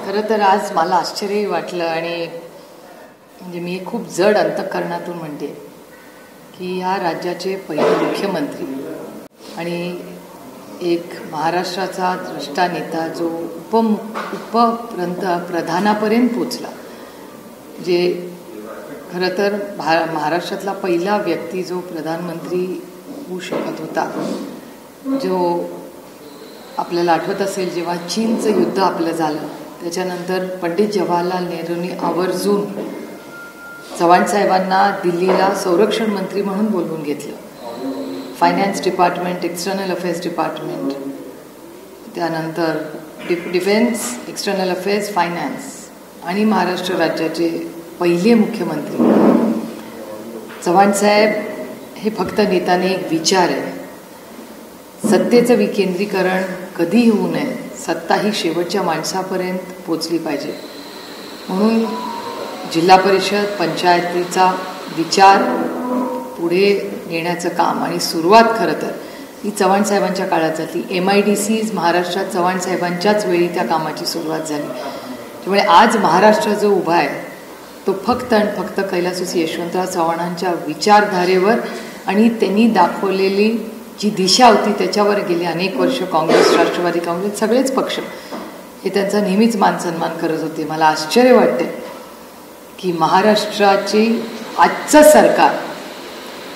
खरं तर आज मला आश्चर्यही वाटलं आणि म्हणजे मी खूप जड अंतःकरणातून म्हणते की या राज्याचे पहिले मुख्यमंत्री आणि एक महाराष्ट्राचा द्रष्टा नेता जो प्रधानापर्यंत पोचला, जे खरं तर महाराष्ट्रातला पहिला व्यक्ती जो प्रधानमंत्री होऊ शकत होता, जो आपल्याला आठवत असेल जेव्हा चीनचं युद्ध आपलं झालं त्याच्यानंतर पंडित जवाहरलाल नेहरूंनी आवर्जून चव्हाण साहेबांना दिल्लीला संरक्षण मंत्री म्हणून बोलवून घेतलं. Finance department, external affairs department, त्यानंतर डिफेन्स, एक्सटर्नल अफेअर्स, फायनान्स आणि महाराष्ट्र राज्याचे पहिले मुख्यमंत्री चव्हाण साहेब हे फक्त नेत्याने एक विचार आहे. सत्तेचं विकेंद्रीकरण कधीही होऊ नये, सत्ता ही शेवटच्या माणसापर्यंत पोचली पाहिजे म्हणून जिल्हा परिषद पंचायतीचा विचार पुढे नेण्याचं काम आणि सुरुवात खरं तर ही चव्हाण साहेबांच्या काळात झाली. MIDCs महाराष्ट्रात चव्हाण साहेबांच्याच वेळी त्या कामाची सुरुवात झाली. त्यामुळे आज महाराष्ट्र जो उभा आहे तो फक्त आणि फक्त कैलासवासी यशवंतराव चव्हाणांच्या विचारधारेवर आणि त्यांनी दाखवलेली जी दिशा होती त्याच्यावर गेली अनेक वर्ष काँग्रेस, राष्ट्रवादी काँग्रेस सगळेच पक्ष हे त्यांचा नेहमीच मानसन्मान करत होते. मला आश्चर्य वाटते की महाराष्ट्राचे आजचं सरकार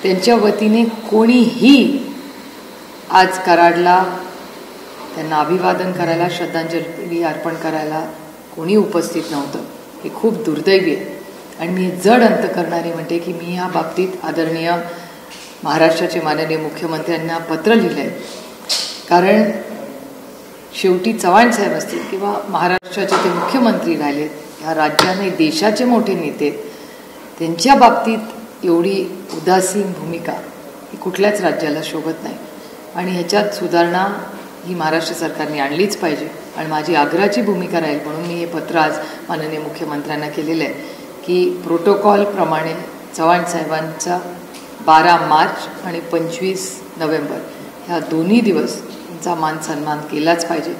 त्यांच्या वतीने कोणीही आज कराडला त्यांना अभिवादन करायला, श्रद्धांजली अर्पण करायला कोणी उपस्थित नव्हतं. हे खूप दुर्दैवी आहे आणि मी जड अंतःकरणाने म्हणते की मी ह्या बाबतीत आदरणीय महाराष्ट्राचे माननीय मुख्यमंत्र्यांना पत्र लिहिलं आहे. कारण शेवटी चव्हाण साहेब असतील किंवा महाराष्ट्राचे ते मुख्यमंत्री राहिलेत, ह्या राज्याने देशाचे मोठे नेते, त्यांच्या बाबतीत एवढी उदासीन भूमिका ही कुठल्याच राज्याला शोभत नाही आणि ह्याच्यात सुधारणा ही महाराष्ट्र सरकारने आणलीच पाहिजे. आणि माझी आग्रहाची भूमिका राहील म्हणून मी हे पत्र आज माननीय मुख्यमंत्र्यांना केलेलं आहे की प्रोटोकॉलप्रमाणे चव्हाण साहेबांचा 12 मार्च आणि 25 नोव्हेंबर ह्या दोन्ही दिवस त्यांचा मान सन्मान केलाच पाहिजे.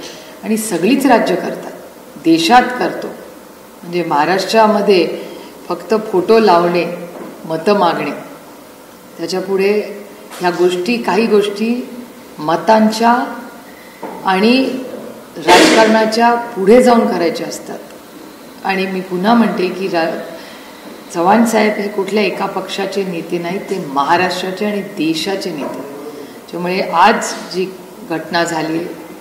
आणि सगळीच राज्य करतात, देशात करतो. म्हणजे महाराष्ट्रामध्ये फक्त फोटो लावणे, मतं मागणे, त्याच्यापुढे ह्या गोष्टी, काही गोष्टी मतांच्या आणि राजकारणाच्या पुढे जाऊन करायच्या असतात. आणि मी पुन्हा म्हणते की चव्हाण साहेब हे कुठल्या एका पक्षाचे नेते नाहीत, ते महाराष्ट्राचे आणि देशाचे नेते. त्यामुळे आज जी घटना झाली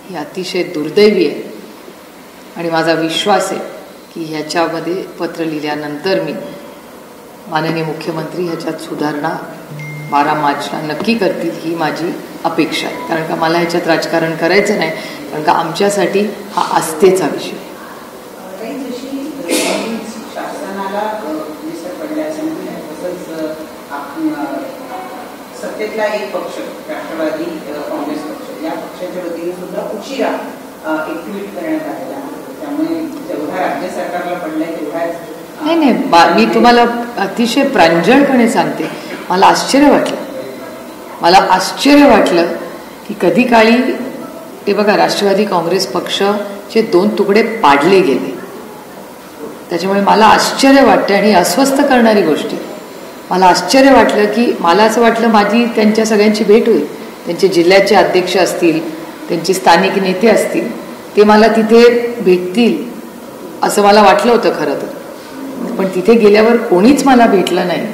ही अतिशय दुर्दैवी आहे आणि माझा विश्वास आहे की ह्याच्यामध्ये पत्र लिहिल्यानंतर मी माननीय मुख्यमंत्री ह्याच्यात सुधारणा 12 मार्चला नक्की करतील ही माझी अपेक्षा आहे. कारण का मला ह्याच्यात राजकारण करायचं नाही, कारण का आमच्यासाठी हा आस्थेचा विषय. सत्तेतला एक पक्ष राष्ट्रवादी काँग्रेस पक्ष, या पक्षाच्या वतीने सुद्धा उशिरा एक ट्विट करण्यात आलेला, त्यामुळे जेवढा राज्य सरकारला पडलाय तेवढाच नाही, मी तुम्हाला अतिशय प्रांजळपणे सांगते, मला आश्चर्य वाटलं की कधी काळी ते बघा राष्ट्रवादी काँग्रेस पक्षाचे 2 तुकडे पाडले गेले. त्याच्यामुळे मला आश्चर्य वाटते आणि अस्वस्थ करणारी गोष्ट आहे. मला आश्चर्य वाटलं की मला असं वाटलं माझी त्यांच्या सगळ्यांची भेट होईल, त्यांचे जिल्ह्याचे अध्यक्ष असतील, त्यांचे स्थानिक नेते असतील, ते मला तिथे भेटतील असं मला वाटलं होतं खरं तर. पण तिथे गेल्यावर कोणीच मला भेटलं नाही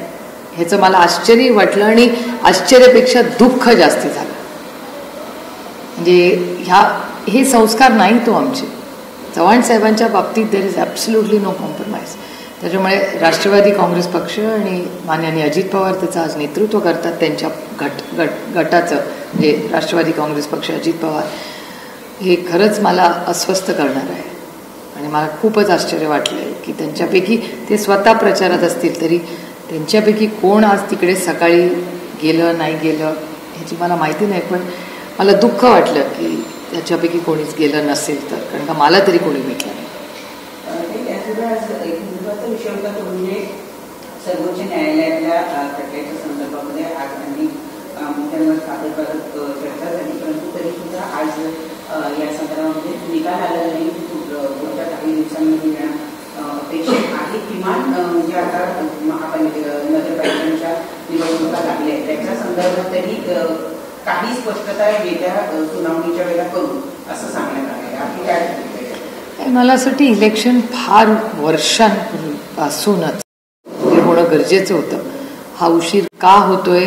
ह्याचं मला आश्चर्य वाटलं आणि आश्चर्यापेक्षा दुःख जास्ती झालं. म्हणजे हे संस्कार नाही तो आमचे. चव्हाण साहेबांच्या बाबतीत there is absolutely no compromise. त्याच्यामुळे राष्ट्रवादी काँग्रेस पक्ष आणि माननीय अजित पवार त्याचं आज नेतृत्व करतात, त्यांच्या गटाचं म्हणजे राष्ट्रवादी काँग्रेस पक्ष, अजित पवार, हे खरंच मला अस्वस्थ करणार आहे. आणि मला खूपच आश्चर्य वाटलं आहे की त्यांच्यापैकी ते स्वतः प्रचारात असतील तरी त्यांच्यापैकी कोण आज तिकडे सकाळी गेलं नाही गेलं ह्याची मला माहिती नाही, पण मला दुःख वाटलं की त्याच्यापैकी कोणीच गेलं नसेल तर, कारण का मला तरी कोणी भेटलं नाही. विषय होता तो म्हणजे सर्वोच्च न्यायालयातल्या खटल्याच्या संदर्भामध्ये आज त्यांनी मुद्द्यांवर कागद चर्चा झाली, परंतु तरी सुद्धा आज या संदर्भामध्ये निकाल आला नाही. पुढच्या काही दिवसांमध्ये येणं अपेक्षित आहे. किमान जे आता नगरपालिकांच्या निवडणुका लागल्या आहेत त्याच्या संदर्भातही काही स्पष्टता येत्या सुनावणीच्या वेळेला करू असं सांगण्यात आलं आहे. काय मला असं वाटतं इलेक्शन फार वर्षांपासूनच होणं गरजेचं होतं. हा उशीर का होतोय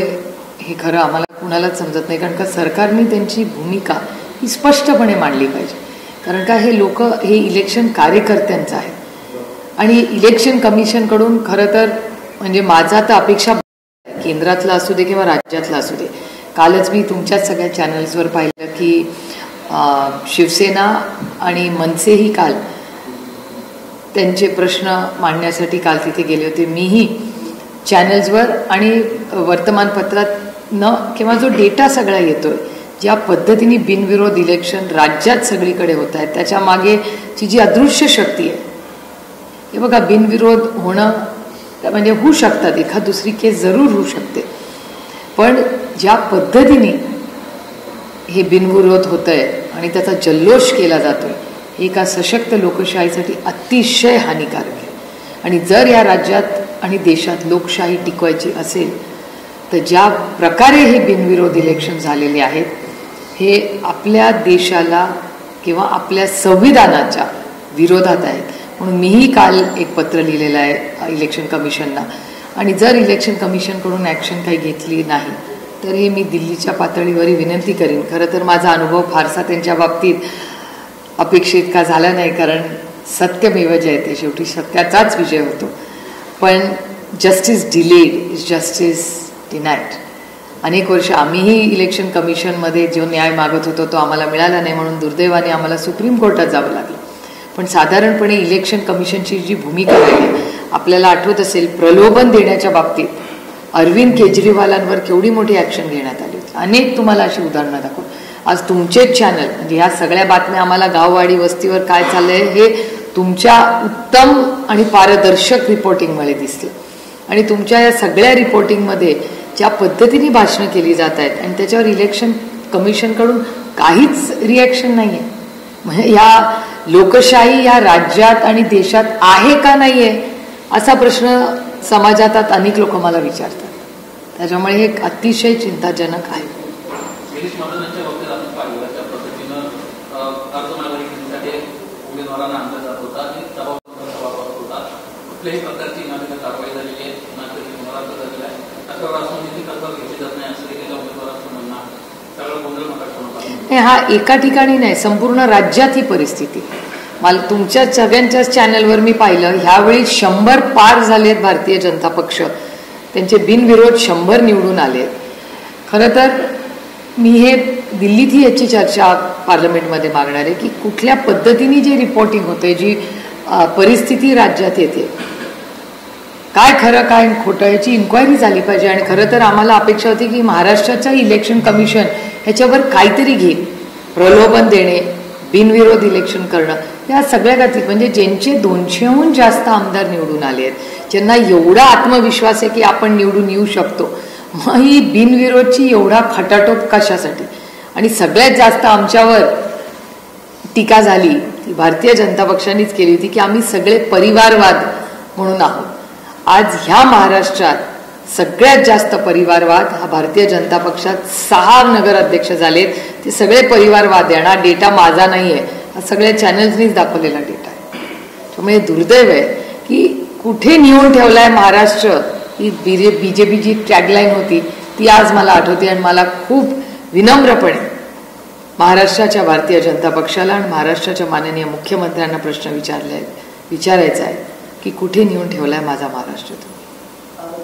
हे खरं आम्हाला कुणालाच समजत नाही, कारण का सरकारने त्यांची भूमिका ही स्पष्टपणे मांडली पाहिजे. कारण का हे लोक हे इलेक्शन कार्यकर्त्यांचं आहे आणि इलेक्शन कमिशनकडून खरं तर म्हणजे माझा तर अपेक्षा केंद्रातला असू दे किंवा राज्यातला असू दे. कालच मी तुमच्याच सगळ्या चॅनल्सवर पाहिलं की शिवसेना आणि मनसेही काल त्यांचे प्रश्न मांडण्यासाठी काल तिथे गेले होते. मीही चॅनल्सवर आणि वर्तमानपत्रात किंवा जो डेटा सगळा येतोय, ज्या पद्धतीने बिनविरोध इलेक्शन राज्यात सगळीकडे होत आहेत त्याच्या मागे ची जी अदृश्य शक्ती आहे हे बघा. बिनविरोध होणं म्हणजे होऊ शकतात, एखाद दुसरी केस जरूर होऊ शकते, पण ज्या पद्धतीने हे बिनविरोध होत आहे आणि त्याचा जल्लोष केला जातोय हे एका सशक्त लोकशाहीसाठी अतिशय हानिकारक आहे. आणि जर या राज्यात आणि देशात लोकशाही टिकवायची असेल तर ज्या प्रकारे हे बिनविरोध इलेक्शन झालेले आहेत हे आपल्या देशाला किंवा आपल्या संविधानाच्या विरोधात आहेत. म्हणून मीही काल एक पत्र लिहिलेलं आहे इलेक्शन कमिशनला, आणि जर इलेक्शन कमिशनकडून ॲक्शन काही घेतली नाही तर हे मी दिल्लीच्या पातळीवर विनंती करीन. खरं तर माझा अनुभव फारसा त्यांच्या बाबतीत अपेक्षित का झाला नाही, कारण सत्यमेव जयते, शेवटी सत्याचाच विजय होतो. पण justice delayed is justice denied. अनेक वर्ष आम्हीही इलेक्शन कमिशनमध्ये जो न्याय मागत होतो तो आम्हाला मिळाला नाही, म्हणून दुर्दैवाने आम्हाला सुप्रीम कोर्टात जावं लागलं. पण साधारणपणे इलेक्शन कमिशनची जी भूमिका राहिली, आपल्याला आठवत असेल प्रलोभन देण्याच्या बाबतीत अरविंद केजरीवालांवर केवढी मोठी ॲक्शन घेण्यात आली होती. अनेक तुम्हाला अशी उदाहरणं दाखवून आज तुमचेच चॅनल म्हणजे ह्या सगळ्या बातम्या आम्हाला गाववाडी वस्तीवर काय चाललंय हे तुमच्या उत्तम आणि पारदर्शक रिपोर्टिंगमुळे दिसलं. आणि तुमच्या या सगळ्या रिपोर्टिंगमध्ये ज्या पद्धतीने भाषणं केली जात आहेत आणि त्याच्यावर इलेक्शन कमिशनकडून काहीच रिॲक्शन नाही आहे. म्हणजे या लोकशाही या राज्यात आणि देशात आहे का नाही आहे असा प्रश्न समाजात अनेक लोक मला विचारतात. त्याच्यामुळे हे अतिशय चिंताजनक आहे. हा एका ठिकाणी नाही, संपूर्ण राज्यात ही परिस्थिती. मला तुमच्या सगळ्यांच्याच चॅनलवर मी पाहिलं ह्यावेळी 100 पार झालेत भारतीय जनता पक्ष, त्यांचे बिनविरोध 100 निवडून आले. खरं तर मी हे दिल्लीतही याची चर्चा पार्लमेंटमध्ये मागणार आहे की कुठल्या पद्धतीने जे रिपोर्टिंग होते, जी परिस्थिती राज्यात येते, काय खरं काय खोटं याची इन्क्वायरी झाली पाहिजे. आणि खरं तर आम्हाला अपेक्षा होती की महाराष्ट्राच्या इलेक्शन कमिशन ह्याच्यावर काहीतरी घेईल. प्रलोभन देणे, बिनविरोध इलेक्शन करणं या सगळ्या गती म्हणजे ज्यांचे 200हून जास्त आमदार निवडून आले आहेत, ज्यांना एवढा आत्मविश्वास आहे की आपण निवडून येऊ शकतो, मग ही बिनविरोधची एवढा खटाटोप कशासाठी. आणि सगळ्यात जास्त आमच्यावर टीका झाली ती भारतीय जनता पक्षानेच केली होती की आम्ही सगळे परिवारवाद म्हणून आहोत. आज ह्या महाराष्ट्रात सगळ्यात जास्त परिवारवाद हा भारतीय जनता पक्षात 6 नगराध्यक्ष झालेत, ते सगळे परिवारवाद आहे. हा डेटा माझा नाही आहे, हा सगळ्या चॅनल्सनीच दाखवलेला डेटा आहे. त्यामुळे दुर्दैव आहे की कुठे नेऊन ठेवलाय महाराष्ट्र ही बीजेपीची टॅगलाईन होती ती आज मला आठवते. आणि मला खूप विनम्रपणे महाराष्ट्राच्या भारतीय जनता पक्षाला आणि महाराष्ट्राच्या माननीय मुख्यमंत्र्यांना प्रश्न विचारायचा आहे की कुठे नेऊन ठेवलाय माझा महाराष्ट्र.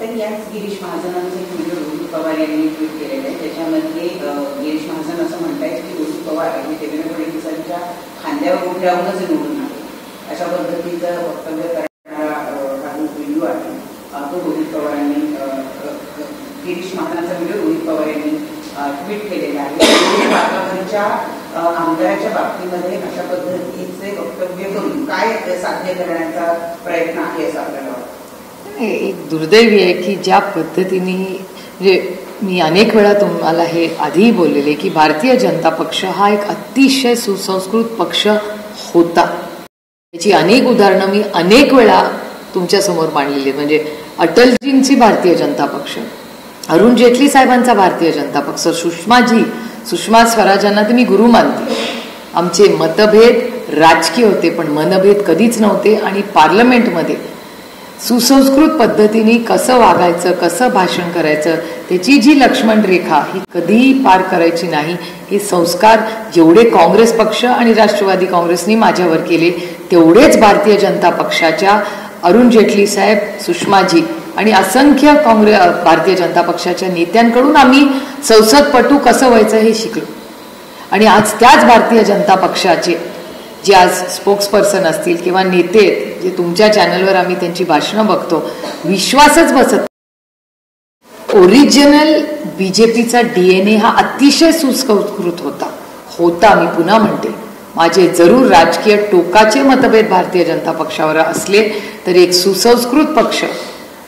तर याच गिरीश महाजनांचा एक व्हिडिओ रोहित पवार यांनी ट्विट केलेला आहे. त्याच्यामध्ये गिरीश महाजन असं म्हणतायत की रोहित पवार आणि देवेंद्र फडणवीसांच्या खांद्यावर उभे राहूनच निवडून आले, अशा पद्धतीचं वक्तव्य करणारा हा व्हिडिओ आहे. तो रोहित पवारांनी गिरीश महाजनांचा व्हिडिओ रोहित पवार यांनी ट्विट केलेला आहे. वातावरणाच्या आमदाराच्या बाबतीमध्ये अशा पद्धतीचे वक्तव्य करून काय साध्य करण्याचा प्रयत्न आहे असं आपल्याला वाटतं. एक दुर्दैवी आहे की ज्या पद्धतीने म्हणजे मी अनेक वेळा तुम्हाला हे आधीही बोललेले की भारतीय जनता पक्ष हा एक अतिशय सुसंस्कृत पक्ष होता. याची अनेक उदाहरणं मी अनेक वेळा तुमच्या समोर मांडलेली आहेत. म्हणजे अटलजींची भारतीय जनता पक्ष, अरुण जेटली साहेबांचा भारतीय जनता पक्ष, सुषमा स्वराजांना तर मी गुरु मानते. आमचे मतभेद राजकीय होते पण मनभेद कधीच नव्हते. आणि पार्लमेंटमध्ये सुसंस्कृत पद्धतीने कसं वागायचं, कसं भाषण करायचं, त्याची जी लक्ष्मण रेखा ही कधीही पार करायची नाही, हे संस्कार जेवढे काँग्रेस पक्ष आणि राष्ट्रवादी काँग्रेसनी माझ्यावर केले तेवढेच भारतीय जनता पक्षाच्या अरुण जेटली साहेब, सुषमाजी आणि असंख्य भारतीय जनता पक्षाच्या नेत्यांकडून आम्ही संसदपटू कसं व्हायचं हे शिकलो. आणि आज त्याच भारतीय जनता पक्षाचे जे आज स्पोक्सपर्सन असतील किंवा नेते आहेत, जे तुमच्या चॅनलवर आम्ही त्यांची भाषणं बघतो, विश्वासच बसत. ओरिजिनल बीजेपीचा DNA हा अतिशय सुसंस्कृत होता. मी पुन्हा म्हणते, माझे जरूर राजकीय टोकाचे मतभेद भारतीय जनता पक्षावर असले तरी एक सुसंस्कृत पक्ष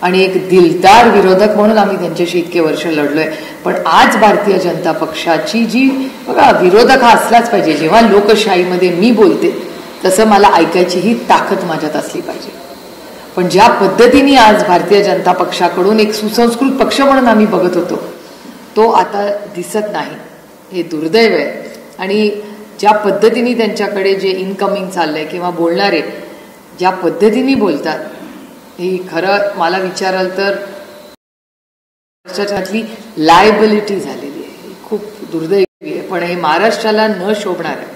आणि एक दिलदार विरोधक म्हणून आम्ही त्यांच्याशी इतके वर्ष लढलोय. पण आज भारतीय जनता पक्षाची जी बघा, विरोधक हा असलाच पाहिजे. जेव्हा लोकशाहीमध्ये मी बोलते तसं मला ऐकायची ही ताकद माझ्यात असली पाहिजे. पण ज्या पद्धतीने आज भारतीय जनता पक्षाकडून एक सुसंस्कृत पक्ष म्हणून आम्ही बघत होतो तो आता दिसत नाही, हे दुर्दैव आहे. आणि ज्या पद्धतीने त्यांच्याकडे जे इनकमिंग चाललंय किंवा बोलणारे ज्या पद्धतीने बोलतात, ही खरं मला विचाराल तर महाराष्ट्रातली लायबिलिटी झालेली आहे, खूप दुर्दैवी आहे. पण हे महाराष्ट्राला न शोभणार आहे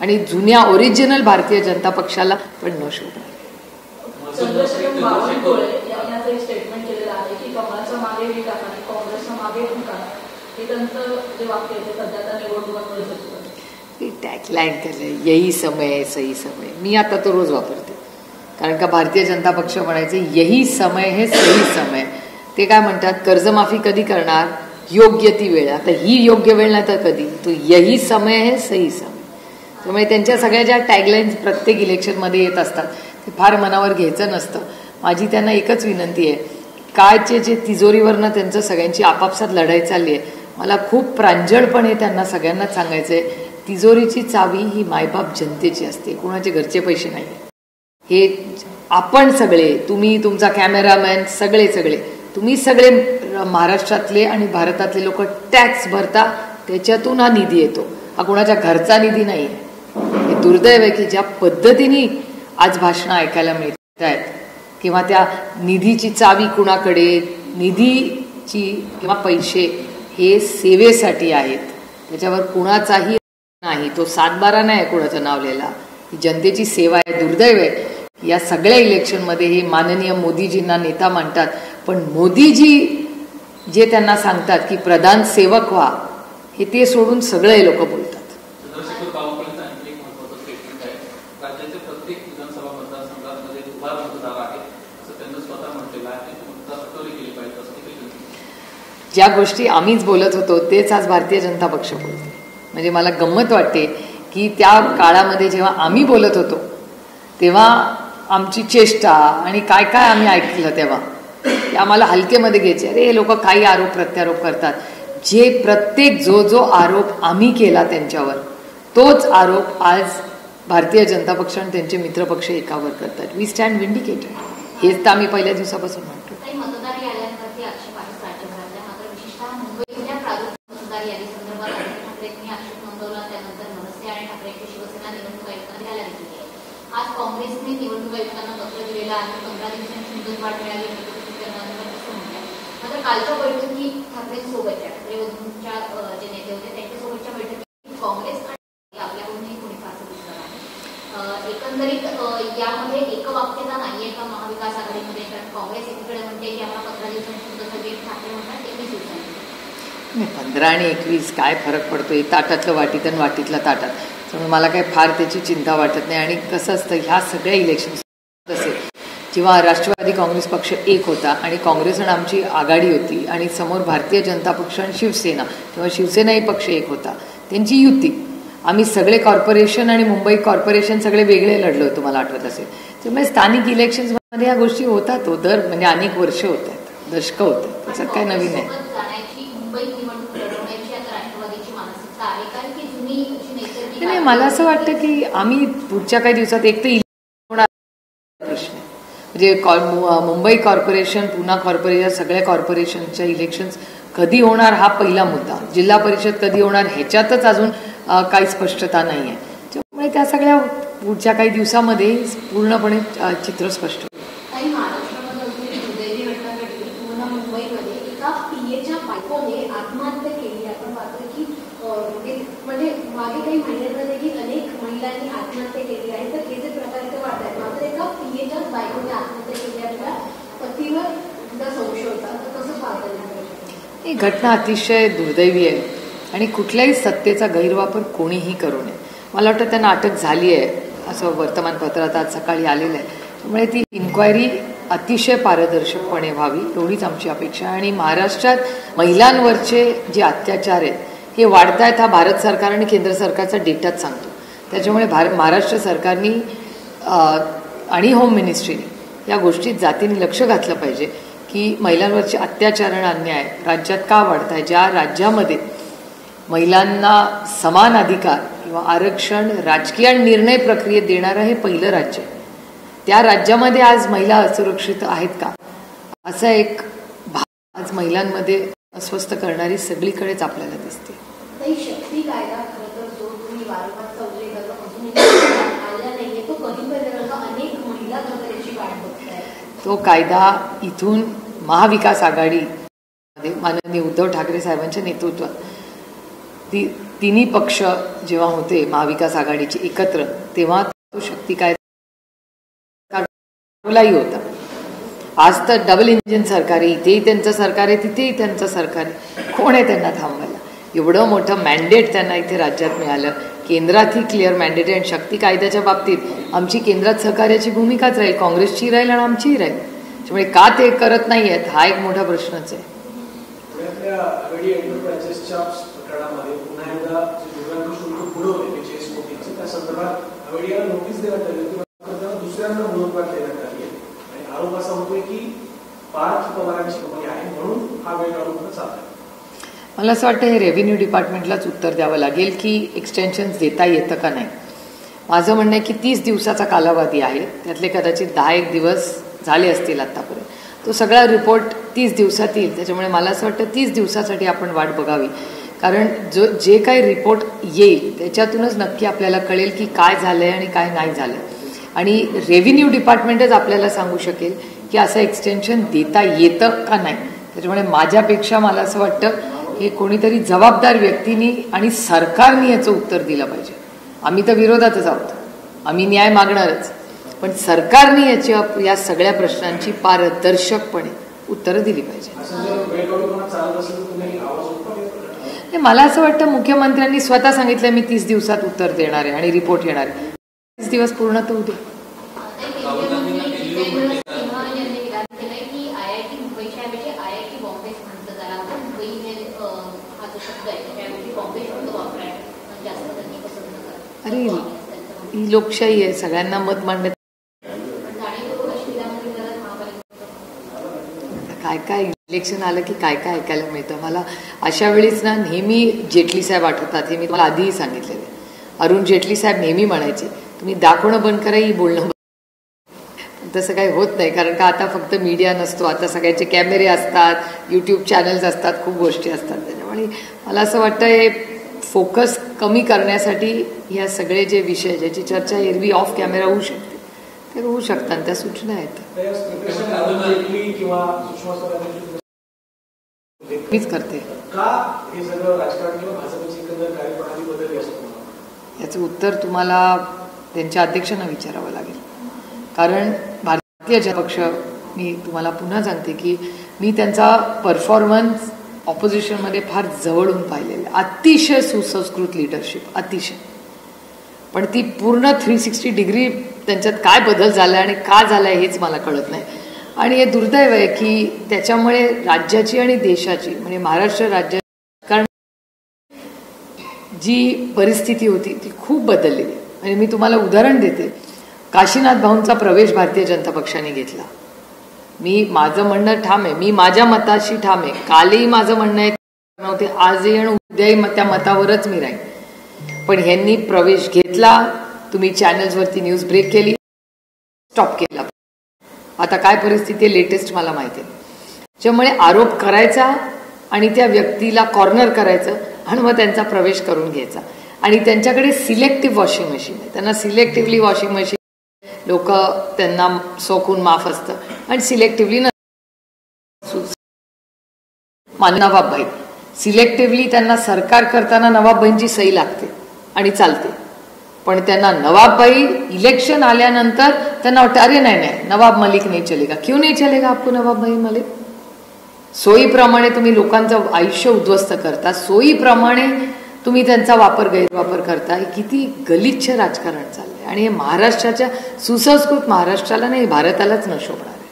आणि जुन्या ओरिजिनल भारतीय जनता पक्षाला पण न शोभणार आहे. चंद्रशेखर बावनकुळे यांनी असं एक स्टेटमेंट केलेलं आहे की कमळाच्या मागे वीट आणि काँग्रेसच्या मागे हुंकार, हे त्यांचं जे वाक्य आहे ते सध्या त्या निवडणुकांमध्ये होतं. ते टॅगलाईन केलंय, यही समय है सही समय. मी आता तो रोज वापरते, कारण का भारतीय जनता पक्ष म्हणायचे यही समय है सही समय. ते काय म्हणतात, कर्जमाफी कधी करणार, योग्य ती वेळ. आता ही योग्य वेळ नाही तर कधी, तो यही समय है सही समय. त्यामुळे त्यांच्या सगळ्या ज्या टॅगलाईन्स प्रत्येक इलेक्शनमध्ये येत असतात ते फार मनावर घ्यायचं नसतं. माझी त्यांना एकच विनंती आहे, कायचे जे तिजोरीवरनं त्यांचं सगळ्यांची आपापसात लढाई चालली आहे, मला खूप प्रांजळपणे त्यांना सगळ्यांनाच सांगायचं आहे, तिजोरीची चावी ही मायबाप जनतेची असते, कोणाचे घरचे पैसे नाही. हे आपण सगळे, तुम्ही, तुमचा कॅमेरामॅन, सगळे तुम्ही सगळे महाराष्ट्रातले आणि भारतातले लोक टॅक्स भरता, त्याच्यातून हा निधी येतो. हा कोणाच्या घरचा निधी नाही आहे. हे दुर्दैव आहे की ज्या पद्धतीने आज भाषणं ऐकायला मिळत आहेत किंवा त्या निधीची चावी कुणाकडे, निधीची किंवा पैसे हे सेवेसाठी आहेत, त्याच्यावर कुणाचाही नाही, तो 7-12 नाही कुणाचं नाव लिहिला, ही जनतेची सेवा आहे. दुर्दैव आहे या सगळ्या इलेक्शनमध्ये हे माननीय मोदीजींना नेता मानतात, पण मोदीजी जे त्यांना सांगतात की प्रधान सेवक व्हा, हे ते सोडून सगळे लोक बोलतात. चंद्रशेखर बावनकुळेंचं आणखी एक महत्त्वाचं स्टेटमेंट आहे, राज्याच्या प्रत्येक विधानसभा मतदारसंघामध्ये उभा मतदार आहे असं त्यांनी स्वतः म्हटलेलं आहे. मतदार सटोरी केली पाहिजे असं ज्या गोष्टी आम्हीच बोलत होतो तेच आज भारतीय जनता पक्ष बोलते. म्हणजे मला गंमत वाटते की त्या काळामध्ये जेव्हा आम्ही बोलत होतो तेव्हा आमची चेष्टा आणि काय काय आम्ही ऐकलं तेव्हा ते आम्हाला हलकेमध्ये घ्यायचे. अरे हे लोक काही आरोप प्रत्यारोप करतात. जे प्रत्येक जो आरोप आम्ही केला त्यांच्यावर तोच आरोप आज भारतीय जनता पक्ष आणि त्यांचे मित्रपक्ष एकावर करतात. We stand vindicated. हेच तर आम्ही पहिल्या दिवसापासून म्हणतो. मतदार याद्यांवरती आक्षेप आहे राज्यभरातल्या, मात्र विशेषतः मुंबईतल्या प्रारूप मतदार यादी संदर्भात आदित्य ठाकरेंनी आक्षेप नोंदवला. त्यानंतर मनसे आणि ठाकरेंची शिवसेना निवडणूक आयुक्तांना द्यायला घेतली आहे. आज काँग्रेसने निवडणूक आयुक्तांना पत्र दिलेलं आहे. 15 दिवसांची मुदतवाढ मिळाली असं म्हटलं. मात्र कालच्या बैठकीत ठाकरेंसोबतच्या, ठाकरे वधूंच्या जे नेते होते त्यांच्यासोबतच्या बैठकीत काँग्रेस आणि आपल्याकडूनही कोणी फारसं दिसलं नाही. एकंदरीत यामध्ये एकवाक्यता नाहीये का महाविकास आघाडीमध्ये? कारण काँग्रेस एकीकडे म्हणते की आम्हाला 15 दिवसांची मुदत हवी, ठाकरे म्हणतात 21 दिवसांची. 15 आणि 21 काय फरक पडतोय? ताटातलं वाटीत आणि वाटीतलं ताटात. त्यामुळे मला काही फार त्याची चिंता वाटत नाही. आणि कसं असतं, ह्या सगळ्या इलेक्शन असेल जेव्हा राष्ट्रवादी काँग्रेस पक्ष एक होता आणि काँग्रेस आणि आमची आघाडी होती आणि समोर भारतीय जनता पक्ष आणि शिवसेना, तेव्हा शिवसेनाही पक्ष एक होता, त्यांची युती. आम्ही सगळे कॉर्पोरेशन आणि मुंबई कॉर्पोरेशन सगळे वेगळे लढलो होतो, मला आठवत असेल. त्यामुळे स्थानिक इलेक्शन्समध्ये ह्या गोष्टी होतात. दर म्हणजे अनेक वर्ष होत आहेत, दशकं होत आहेत. त्याच्यात काय नवीन आहे. मुंबई दोन्ही नैसर्गिक नाही, मला असं वाटतं की आम्ही पुढच्या काही दिवसात एक तर होणार प्रश्न म्हणजे मुंबई कॉर्पोरेशन, पुणा कॉर्पोरेशन, सगळ्या कॉर्पोरेशनच्या इलेक्शन्स कधी होणार हा पहिला मुद्दा. जिल्हा परिषद कधी होणार ह्याच्यातच अजून काही स्पष्टता नाही आहे. त्यामुळे त्या सगळ्या पुढच्या काही दिवसामध्ये पूर्णपणे चित्र स्पष्ट होईल. काही महाराष्ट्रामध्ये दुर्दैवी घटना घडली. पुन्हा मुंबईमध्ये एका पीएच्या बायकोने आत्महत्या केली. आपण पाहतो की म्हणजे मागे काही महिन्यांमध्ये देखील अनेक महिलांनी आत्महत्या केली आहे. तर हे जे प्रकार इथे वाढत आहेत, मात्र एका पीएच्याच बायकोने आत्महत्या केली आपल्या पतीवर सुद्धा संशय होता. तर कसं पाहता येईल? ही घटना अतिशय दुर्दैवी आहे आणि कुठल्याही सत्तेचा गैरवापर कोणीही करू नये. मला वाटतं त्यांना अटक झाली आहे असं वर्तमानपत्रात आज सकाळी आलेलं आहे. त्यामुळे ती इन्क्वायरी अतिशय पारदर्शकपणे व्हावी एवढीच आमची अपेक्षा. आणि महाराष्ट्रात महिलांवरचे जे अत्याचार आहेत हे वाढत आहेत हा भारत सरकार आणि केंद्र सरकारचा डेटाच सांगतो. त्याच्यामुळे महाराष्ट्र सरकारनी आणि होम मिनिस्ट्रीने या गोष्टीत जातीने लक्ष घातलं पाहिजे की महिलांवरचे अत्याचार आणि अन्याय राज्यात का वाढत आहे. ज्या राज्यामध्ये महिलांना समान अधिकार किंवा आरक्षण राजकीय आणि निर्णय प्रक्रियेत देणारं हे पहिलं राज्य आहे, त्या राज्यामध्ये आज महिला असुरक्षित आहेत का, असा एक भाव आज महिलांमध्ये अस्वस्थ करणारी सगळीकडेच आपल्याला दिसते. शक्ती कायदा खरं तर जो तुम्ही वारंवार उल्लेख करता अजूनही आला नाहीये, तो कधीपर्यंत अनेक महिला त्याची वाट बघताय. तो कायदा इथून महाविकास आघाडीमध्ये माननीय उद्धव ठाकरे साहेबांच्या नेतृत्वात तिन्ही पक्ष जेव्हा होते महाविकास आघाडीचे एकत्र, तेव्हा तो शक्ती कायदाही होता. आज तर डबल इंजिन सरकार आहे, इथेही त्यांचं सरकार आहे, तिथेही त्यांचं सरकार आहे. कोण आहे त्यांना थांबवायला? एवढं मोठं मॅन्डेट त्यांना इथे राज्यात मिळालं. केंद्रातही क्लिअर मॅन्डेट आहे आणि शक्ती कायद्याच्या बाबतीत आमची केंद्रात सहकार्याची भूमिकाच राहील, काँग्रेसची राहील आणि आमचीही राहील. त्यामुळे का ते करत नाही आहेत हा एक मोठा प्रश्नच आहे. मला असं वाटतं हे रेव्हेन्यू डिपार्टमेंटलाच उत्तर द्यावं लागेल की एक्सटेन्शन्स देता येतं का नाही. माझं म्हणणं आहे की 30 दिवसाचा कालावधी आहे, त्यातले कदाचित 10-1 दिवस झाले असतील आतापर्यंत. तो सगळा रिपोर्ट 30 दिवसात येईल. त्याच्यामुळे मला असं वाटतं 30 दिवसासाठी आपण वाट बघावी. कारण जे काही रिपोर्ट येईल त्याच्यातूनच नक्की आपल्याला कळेल की काय झालंय आणि काय नाही झालं. आणि रेव्हेन्यू डिपार्टमेंटच आपल्याला सांगू शकेल की असं एक्सटेन्शन देता येतं का नाही. त्याच्यामुळे माझ्यापेक्षा मला असं वाटतं हे कोणीतरी जबाबदार व्यक्तींनी आणि सरकारने याचं उत्तर दिलं पाहिजे. आम्ही तर विरोधातच आहोत, आम्ही न्याय मागणारच, पण सरकारने या सगळ्या प्रश्नांची पारदर्शकपणे उत्तरं दिली पाहिजे. मला असं वाटतं मुख्यमंत्र्यांनी स्वतः सांगितलं मी 30 दिवसात उत्तर देणार आहे आणि रिपोर्ट येणार आहे. 30 दिवस पूर्ण तर उद्या. अरे ही लोकशाही आहे, सगळ्यांना मत मांडण्यात काय काय इलेक्शन आलं की काय काय ऐकायला मिळतं. मला अशा वेळीच ना नेहमी जेटली साहेब आठवतात. हे मी तुम्हाला आधीही सांगितलेलं आहे. अरुण जेटली साहेब नेहमी म्हणायचे तुम्ही दाखवणं बंद करा, ही बोलणं. तसं काही होत नाही, कारण का आता फक्त मीडिया नसतो, आता सगळ्याचे कॅमेरे असतात, यूट्यूब चॅनल्स असतात, खूप गोष्टी असतात. त्याच्यामुळे मला असं वाटतं हे फोकस कमी करण्यासाठी या सगळे जे विषय ज्याची चर्चा एरवी ऑफ कॅमेरा होऊ शकते ते होऊ शकतात. त्या सूचना आहेत मीच करते. याचं उत्तर तुम्हाला त्यांच्या अध्यक्षांना विचारावं लागेल. कारण भारतीय जनता पक्ष, मी तुम्हाला पुन्हा सांगते की मी त्यांचा परफॉर्मन्स ऑपोजिशनमध्ये फार जवळून पाहिलेलं. अतिशय सुसंस्कृत लिडरशिप, अतिशय. पण ती पूर्ण 360 डिग्री त्यांच्यात काय बदल झाला आणि का झाला हेच मला कळत नाही. आणि हे दुर्दैव आहे की त्याच्यामुळे राज्याची आणि देशाची म्हणजे महाराष्ट्र राज्याची कारण जी परिस्थिती होती ती खूप बदललेली. आणि मी तुम्हाला उदाहरण देते. काशीनाथ भाऊंचा प्रवेश भारतीय जनता पक्षाने घेतला. माझं म्हणणं ठाम आहे, मी माझ्या मताशी ठाम आहे. कालही माझं म्हणणं आहे नव्हते, आजही आणि उद्याही त्या मतावरच मी राहीन. पण ह्यांनी प्रवेश घेतला, तुम्ही चॅनल्सवरती न्यूज ब्रेक केली, स्टॉप केला. आता काय परिस्थिती आहे लेटेस्ट मला माहिती आहे. त्यामुळे आरोप करायचा आणि त्या व्यक्तीला कॉर्नर करायचं आणि मग त्यांचा प्रवेश करून घ्यायचा. आणि त्यांच्याकडे सिलेक्टिव्ह वॉशिंग मशीन आहे, त्यांना सिलेक्टिव्हली वॉशिंग मशीन लोक त्यांना सोकून माफ असतं आणि सिलेक्टिव्हली नवाबबाई सिलेक्टिव्हली त्यांना सरकार करताना नवाबबाईंची सही लागते आणि चालते. पण त्यांना नवाबबाई इलेक्शन आल्यानंतर त्यांना वाटतं अरे नाही नवाब मलिक नाही चलेगा. क्यों नहीं चलेगा आपको नवाबबाई मलिक? सोयीप्रमाणे तुम्ही लोकांचं आयुष्य उद्ध्वस्त करता, सोयीप्रमाणे तुम्ही त्यांचा गैरवापर करता. हे किती गलिच्छ राजकारण चाललंय आणि हे महाराष्ट्राच्या सुसंस्कृत महाराष्ट्राला नाही भारतालाच न शोभणार आहे.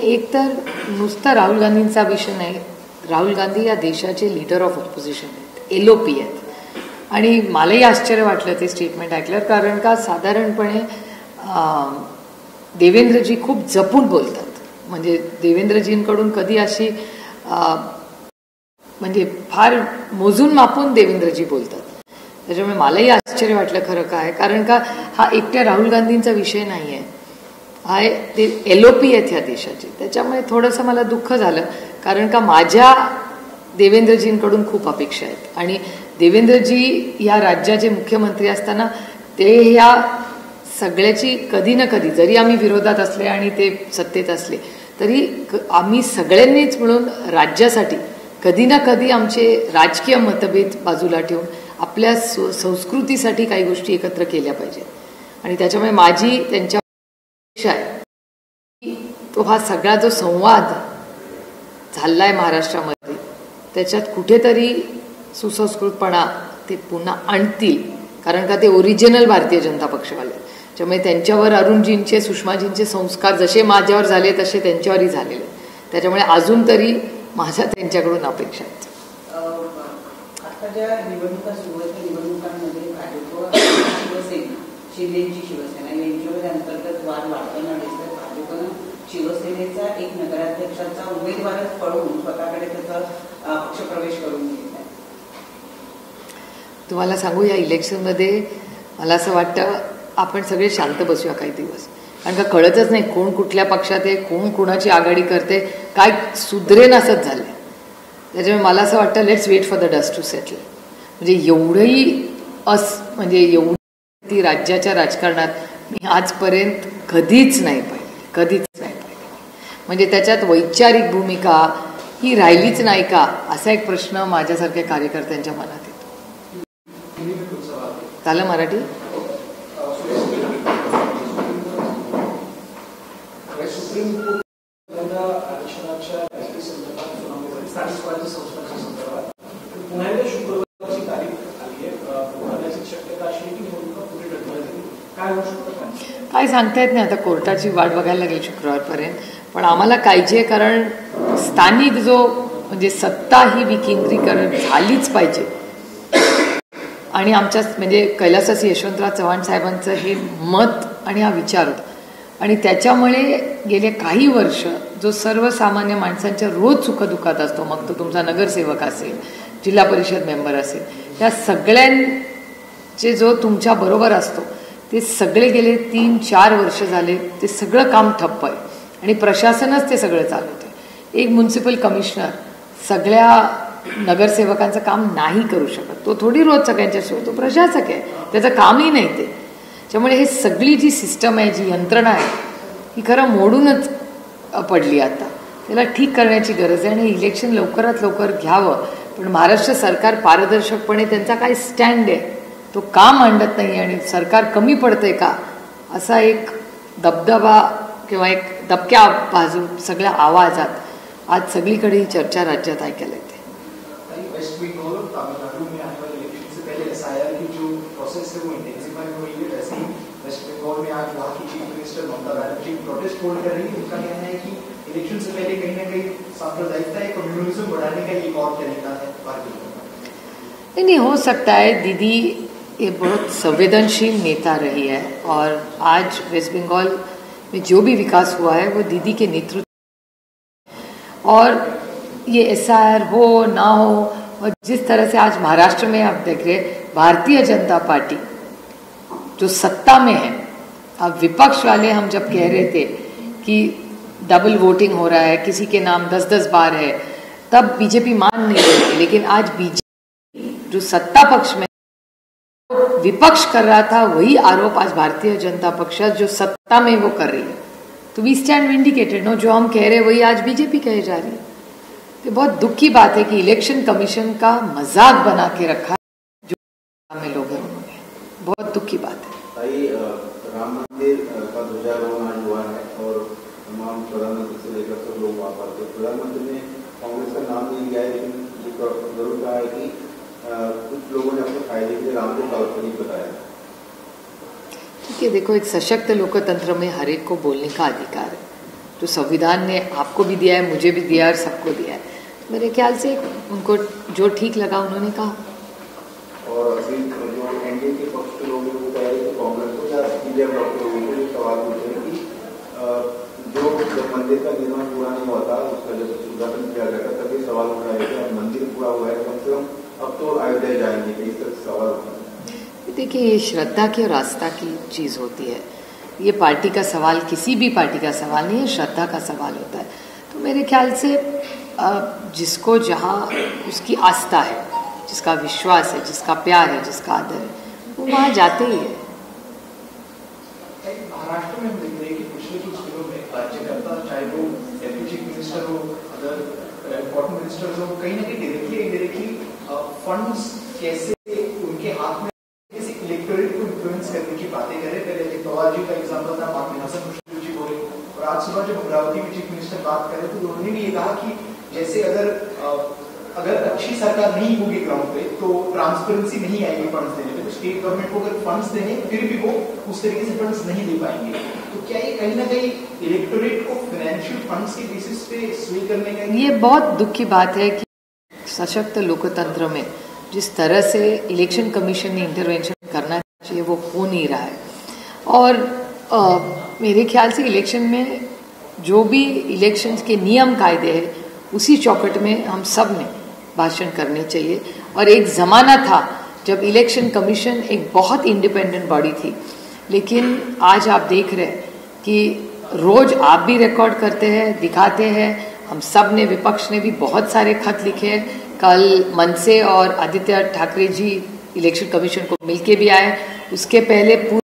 एक तर नुसतं राहुल गांधींचा विषय नाही. राहुल गांधी या देशाचे लीडर ऑफ ऑपोजिशन आहेत, LOP आहेत. आणि मलाही आश्चर्य वाटलं ते स्टेटमेंट ऐकल्यावर, कारण का साधारणपणे देवेंद्रजी खूप जपून बोलतात. म्हणजे देवेंद्रजींकडून कधी अशी म्हणजे फार मोजून मापून देवेंद्रजी बोलतात. त्याच्यामुळे मलाही आश्चर्य वाटलं खरं काय, कारण का हा एकट्या राहुल गांधींचा विषय नाही आहे, हा ते LOP आहेत ह्या देशाचे. त्याच्यामुळे थोडंसं मला दुःख झालं, कारण का माझ्या देवेंद्रजींकडून खूप अपेक्षा आहेत. आणि देवेंद्रजी या राज्याचे मुख्यमंत्री असताना ते ह्या सगळ्याची कधी ना कधी, जरी आम्ही विरोधात असले आणि ते सत्तेत असले तरी आम्ही सगळ्यांनीच मिळून राज्यासाठी कधी ना कधी आमचे राजकीय मतभेद बाजूला ठेवून आपल्या संस्कृतीसाठी काही गोष्टी एकत्र केल्या पाहिजेत. आणि त्याच्यामुळे माझी त्यांच्या इच्छा आहे की तो हा सगळा जो संवाद झालाय महाराष्ट्रामध्ये त्याच्यात कुठेतरी सुसंस्कृतपणा ते पुन्हा आणतील, कारण का ते ओरिजिनल भारतीय जनता पक्षवाले. त्यामुळे त्यांच्यावर अरुणजींचे सुषमाजींचे संस्कार जसे माझ्यावर झाले तसे त्यांच्यावरही झालेले. त्याच्यामुळे अजून तरी माझ्या त्यांच्याकडून अपेक्षा आहेत. आता ज्या निवडणुका सुरू आहेत त्या निवडणुकांमध्ये भाजप शिवसेना, शिंदेची शिवसेना यांच्यामध्ये अंतर्गत वाद वाढताना दिसतात. भाजपनं शिवसेनेचा एक नगराध्यक्षाचा उमेदवारच पळवून स्वतःकडे त्याचा पक्षप्रवेश करून घेतला. तुम्हाला सांगू, या इलेक्शनमध्ये मला असं वाटतं आपण सगळे शांत बसूया काही दिवस, कारण का कळतच नाही कोण कुठल्या पक्षात आहे, कोण कुणाची आघाडी करते, काय सुधरेन असंच झालं. त्याच्यामुळे मला असं वाटतं let's wait for the dust to settle. म्हणजे एवढंही म्हणजे एवढी राज्याच्या राजकारणात मी आजपर्यंत कधीच नाही पाहिली. म्हणजे त्याच्यात वैचारिक भूमिका ही राहिलीच नाही का, असा एक प्रश्न माझ्यासारख्या कार्यकर्त्यांच्या मनात येतो. झालं मराठी? काय सांगता येत नाही, आता कोर्टाची वाट बघायला लागेल शुक्रवारपर्यंत. पण आम्हाला काळजी आहे, कारण स्थानिक जो म्हणजे सत्ता ही विकेंद्रीकरण झालीच पाहिजे. आणि आमच्या म्हणजे कैलासवासी यशवंतराव चव्हाण साहेबांचं हे मत आणि हा विचार होता. आणि त्याच्यामुळे गेले काही वर्ष जो सर्वसामान्य माणसांच्या रोज सुखदुःखात असतो, मग तो तुमचा नगरसेवक असेल, जिल्हा परिषद मेंबर असेल, त्या सगळ्यांचे जो तुमच्या बरोबर असतो ते सगळे गेले 3-4 वर्ष झाले ते सगळं काम ठप्प आहे आणि प्रशासनच ते सगळं चालवतं. एक म्युन्सिपल कमिशनर सगळ्या नगरसेवकांचं काम नाही करू शकत, तो थोडी रोज सगळ्यांच्या तो प्रशासक आहे, त्याचं कामही नाही ते. त्यामुळे हे सगळी जी सिस्टम आहे, जी यंत्रणा आहे, ही खरं मोडूनच पडली. आता त्याला ठीक करण्याची गरज आहे आणि इलेक्शन लवकरात लवकर घ्यावं. पण महाराष्ट्र सरकार पारदर्शकपणे त्यांचा काय स्टँड आहे तो का मांडत नाही आणि सरकार कमी पडतंय का, असा एक दबदबा किंवा एक दबक्या बाजू सगळ्या आवाजात आज सगळीकडे ही चर्चा राज्यात ऐकायला येते. वेस्ट बंगाल और तमिलनाडु में आने वाले इलेक्शन से पहले SIR की जो प्रोसेस है वो इंटेंसिफाई हुई है. वैसे ही वेस्ट बंगाल में आज वहाँ की chief minister Mamata Banerjee protest hold कर रही है. उनका कहना है कि इलेक्शन से पहले कहीं ना कहीं सांप्रदायिकता या कम्युनलिज्म बढ़ाने का एक और तरीका है. नहीं हो सकता है। दीदी ये बहुत संवेदनशील नेता रही है और आज वेस्ट बंगाल में जो भी विकास हुआ है वो दीदी के नेतृत्व। और ये SIR हो ना हो, और जिस तरह से आज महाराष्ट्र में आप देख रहे भारतीय जनता पार्टी जो सत्ता में है, अब विपक्ष वाले हम जब कह रहे थे कि डबल वोटिंग हो रहा है, किसी के नाम 10-10 बार है, तब बीजेपी मान नहीं रही थी। लेकिन आज बीजेपी जो सत्ता पक्ष में विपक्ष कर रहा था वही आरोप आज भारतीय जनता पक्ष जो सत्ता में वो कर रही है। तो वी स्टैंड विंडिकेटेड नो, जो हम कह रहे हैं वही आज बीजेपी कहे जा रही है। तो बहुत दुख की बात है कि इलेक्शन कमीशन का मजाक बना के रखा है जो में लोग हैं उन्होंने, बहुत दुख की बात है। राम मंदिर का ध्वजारोहण आज हुआ है और तमाम प्रधानमंत्री से लेकर सब लोग वहाँ पर थे। प्रधानमंत्री ने कांग्रेस का नाम नहीं लिया है, लेकिन ये जरूर कहा है कि कुछ लोगों ने अपने फायदे के लिए राम को काल्पनिक बताया। ठीक है, देखो एक सशक्त लोकतंत्र में हर एक को बोलने का अधिकार है, जो संविधान ने आपको भी दिया है, मुझे भी दिया है और सबको दिया है। मेरे ख्याल से उनको जो ठीक लगा उन्होंने कहा। और अभी जो एनडीए के पक्ष के लोग वो कह रहे हैं कि कांग्रेस को क्या सीधे डॉक्टर लोगों को सवाल पूछे हैं कि जब मंदिर का निर्माण पूरा नहीं हुआ था, उसका जब उद्घाटन किया गया था तभी सवाल उठाया गया कि मंदिर पूरा हुआ है, कम से कम अब तो अयोध्या जाएंगे, इस तरह सवाल उठाए। देखिए ये श्रद्धा की और आस्था की चीज़ होती है। ये पार्टी का सवाल किसी भी पार्टी का सवाल नहीं है, श्रद्धा का सवाल होता है। तो मेरे ख्याल से जिसको जहाँ उसकी आस्था है, जिसका विश्वास है, जिसका प्यार है, जिसका आदर है, वो वहाँ जाते ही है। महाराष्ट्र में हम देख रहे हैं कि पिछले कुछ दिनों में राज्यकर्ता, चाहे वो डेप्यूटी चीफ मिनिस्टर हो, अदर इम्पोर्टेंट मिनिस्टर्स हो, कहीं ना कहीं डायरेक्टली फंड्स कैसे उनके हाथ में इलेक्टोरेट को इन्फ्लुएंस करने की बातें करें। पहले पवार जी का एग्जाम्पल था, बाद में हसन मुश्किल जी बोले, और आज सुबह जब अमरावती में चीफ मिनिस्टर बात करे तो उन्होंने भी ये कहा कि जैसे अगर अच्छी सरकार नहीं होगी ग्राउंड पे तो ट्रांसपेरेंसी नहीं आएगी फंड्स देने में। तो स्टेट गवर्नमेंट को अगर फंड्स देने फिर भी वो उस तरीके से फंड्स नहीं दे पाएंगे। तो क्या ये कहीं ना कहीं इलेक्टोरेट को फाइनेंशियल फंड्स के बेसिस पे स्वे करने का? ये बहुत दुख की बात है कि सशक्त लोकतंत्र में जिस तरह से इलेक्शन कमीशन ने इंटरवेंशन करना चाहिए वो हो नहीं रहा है। और मेरे ख्याल से इलेक्शन में जो भी इलेक्शंस के नियम कायदे हैं उसी चौकट में हम सब ने भाषण करने चाहिए। और एक ज़माना था जब इलेक्शन कमीशन एक बहुत इंडिपेंडेंट बॉडी थी, लेकिन आज आप देख रहे हैं कि रोज़ आप भी रिकॉर्ड करते हैं, दिखाते हैं, हम सब ने, विपक्ष ने भी बहुत सारे खत लिखे हैं। कल मनसे और आदित्य ठाकरे जी इलेक्शन कमीशन को मिलके भी आए, उसके पहले पूरा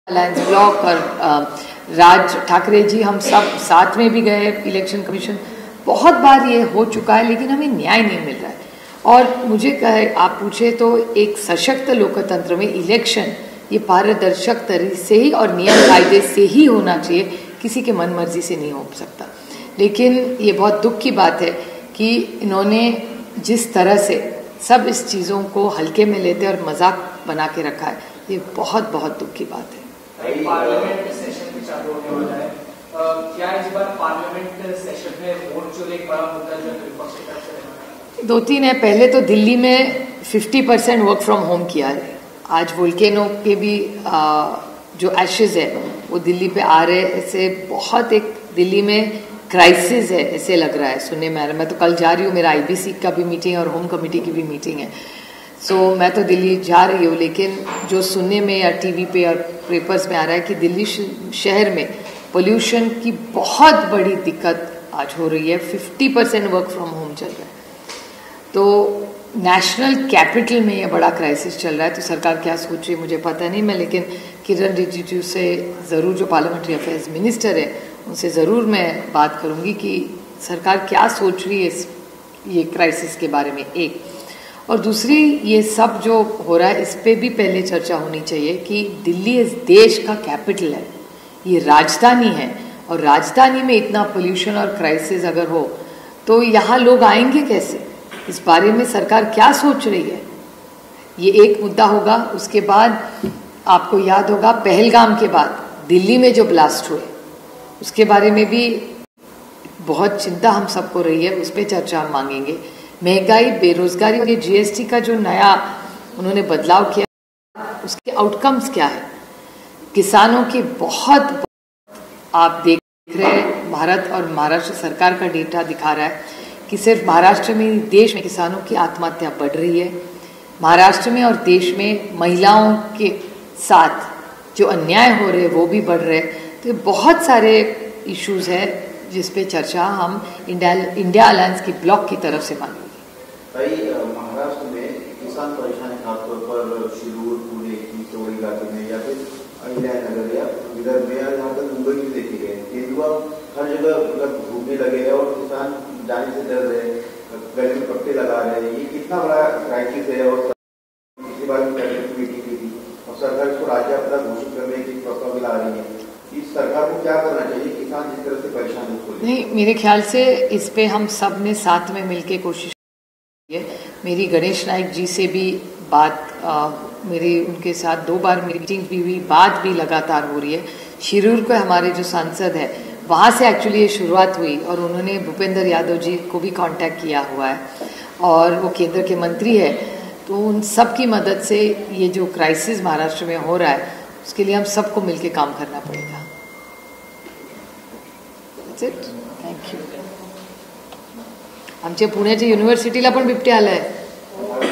अलायंस ब्लॉक और राज ठाकरे जी हम सब साथ में भी गए इलेक्शन कमीशन। बहुत बार ये हो चुका है लेकिन हमें न्याय नहीं मिल रहा है। और मुझे कहे आप पूछे तो एक सशक्त लोकतंत्र में इलेक्शन ये पारदर्शक तरीके से ही और नियम कायदे से ही होना चाहिए, किसी के मन मर्जी से नहीं हो सकता। लेकिन ये बहुत दुख की बात है कि इन्होंने जिस तरह से सब इस चीज़ों को हल्के में लेते और मजाक बना के रखा है, ये बहुत बहुत दुख की बात है। पार्लियामेंट सेशन भी चालू होने वाला है, क्या इस बार पार्लियामेंट सेशन में वोट चोरी एक बड़ा मुद्दा जो विपक्ष की तरफ से? 2-3 है। पहले तो दिल्ली में 50% वर्क फ्रॉम होम किया है। आज वोल्केनो के भी जो एशेज है वो दिल्ली पे आ रहे हैं। ऐसे बहुत एक दिल्ली में क्राइसिस है ऐसे लग रहा है सुनने में आ रहा है। मैं तो कल जा रही हूँ, मेरा IBC का भी मीटिंग है और होम कमेटी की भी मीटिंग है। सो मैं तो दिल्ली जा रही हूँ, लेकिन जो सुनने में या टीवी पे और पेपर्स में आ रहा है कि दिल्ली शहर में पोल्यूशन की बहुत बड़ी दिक्कत आज हो रही है। 50% वर्क फ्रॉम होम चल रहा है। तो नेशनल कैपिटल में ये बड़ा क्राइसिस चल रहा है। तो सरकार क्या सोच रही है मुझे पता नहीं मैं, लेकिन किरण रिजिजू से ज़रूर, जो पार्लियामेंट्री अफेयर्स मिनिस्टर है, उनसे ज़रूर मैं बात करूँगी कि सरकार क्या सोच रही है ये क्राइसिस के बारे में, एक। और दूसरी, ये सब जो हो रहा है इस पर भी पहले चर्चा होनी चाहिए कि दिल्ली इस देश का कैपिटल है, ये राजधानी है, और राजधानी में इतना पोल्यूशन और क्राइसिस अगर हो तो यहाँ लोग आएंगे कैसे? इस बारे में सरकार क्या सोच रही है, ये एक मुद्दा होगा। उसके बाद आपको याद होगा पहलगाम के बाद दिल्ली में जो ब्लास्ट हुए उसके बारे में भी बहुत चिंता हम सबको रही है, उस पर चर्चा हम मांगेंगे। महंगाई, बेरोजगारी और ये जीएसटी का जो नया उन्होंने बदलाव किया, उसके आउटकम्स क्या है? किसानों की बहुत, आप देख रहे हैं भारत और महाराष्ट्र सरकार का डेटा दिखा रहा है कि सिर्फ महाराष्ट्र में, देश में किसानों की आत्महत्या बढ़ रही है। महाराष्ट्र में और देश में महिलाओं के साथ जो अन्याय हो रहे हैं वो भी बढ़ रहे हैं। तो ये बहुत सारे इश्यूज है जिस पे चर्चा हम इंडिया अलायंस की ब्लॉक की तरफ से मांगेंगे। भाई महाराष्ट्र में किसान परेशान है, खासतौर पर शिरूर, पुणे की चौड़ी इलाके में या फिर अहिल्यानगर या विदर्भ में, यहाँ तक मुंबई भी देखी गए। तेंदुआ हर जगह मतलब घूमने लगे हैं और किसान जाने से डर रहे, गले में पट्टे लगा रहे हैं। ये कितना बड़ा क्राइसिस है और पिछली बार भी कैबिनेट मीटिंग की थी और सरकार इसको राज्य आपदा घोषित करने की प्रस्ताव ला रही है। इस सरकार को क्या करना चाहिए? किसान जिस तरह से परेशान है। नहीं, मेरे ख्याल से इस पे हम सब ने साथ में मिलके कोशिश की है। मेरी गणेश नायक जी से भी बात, मेरी उनके साथ 2 बार मीटिंग भी हुई, बात भी लगातार हो रही है। शिरूर को हमारे जो सांसद है वहाँ से एक्चुअली ये शुरुआत हुई और उन्होंने भूपेंद्र यादव जी को भी कांटेक्ट किया हुआ है और वो केंद्र के मंत्री है। तो उन सब की मदद से ये जो क्राइसिस महाराष्ट्र में हो रहा है उसके लिए हम सबको मिलके काम करना पड़ेगा। That's it. Thank you. आमच्या पुण्याच्या युनिव्हर्सिटीला पण बिबटे आलाय,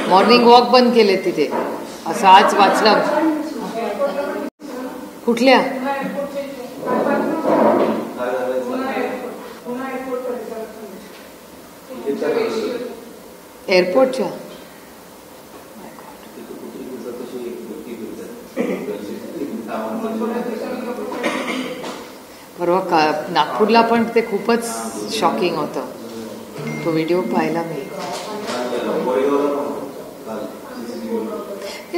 मॉर्निंग वॉक बंद केले तिथे, असं आज वाचलं। कुठल्या? एअरपोर्टच्या? परवा नागपूरला पण ते खूपच शॉकिंग होतं, तो व्हिडिओ पाहिला मी।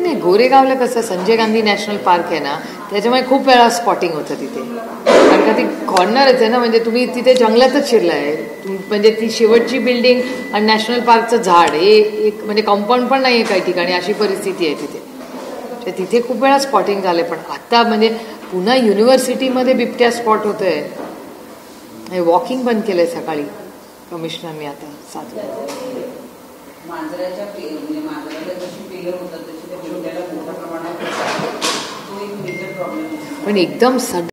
नाही, गोरेगावला कसं संजय गांधी नॅशनल पार्क आहे ना, त्याच्यामुळे खूप वेळा स्पॉटिंग होतं तिथे, कारण का ती कॉर्नरच आहे ना, म्हणजे तुम्ही तिथे जंगलातच शिरलाय, म्हणजे ती शेवटची बिल्डिंग आणि नॅशनल पार्कचं झाड हे एक म्हणजे कंपाऊंड पण नाही आहे काही ठिकाणी, अशी परिस्थिती आहे तिथे। तर तिथे खूप वेळा स्पॉटिंग झाले, पण आता म्हणजे पुन्हा युनिव्हर्सिटीमध्ये बिबट्या स्पॉट होतोय। हे वॉकिंग बंद केलंय सकाळी कमिशनरनी आता 7 वाजता। मांजराच्या म्हणजे मांजराला जशी पेलं होतात तशी त्या बिबट्याला मोठ्या प्रमाणात तो एक मेजर प्रॉब्लेम आहे। पण एकदम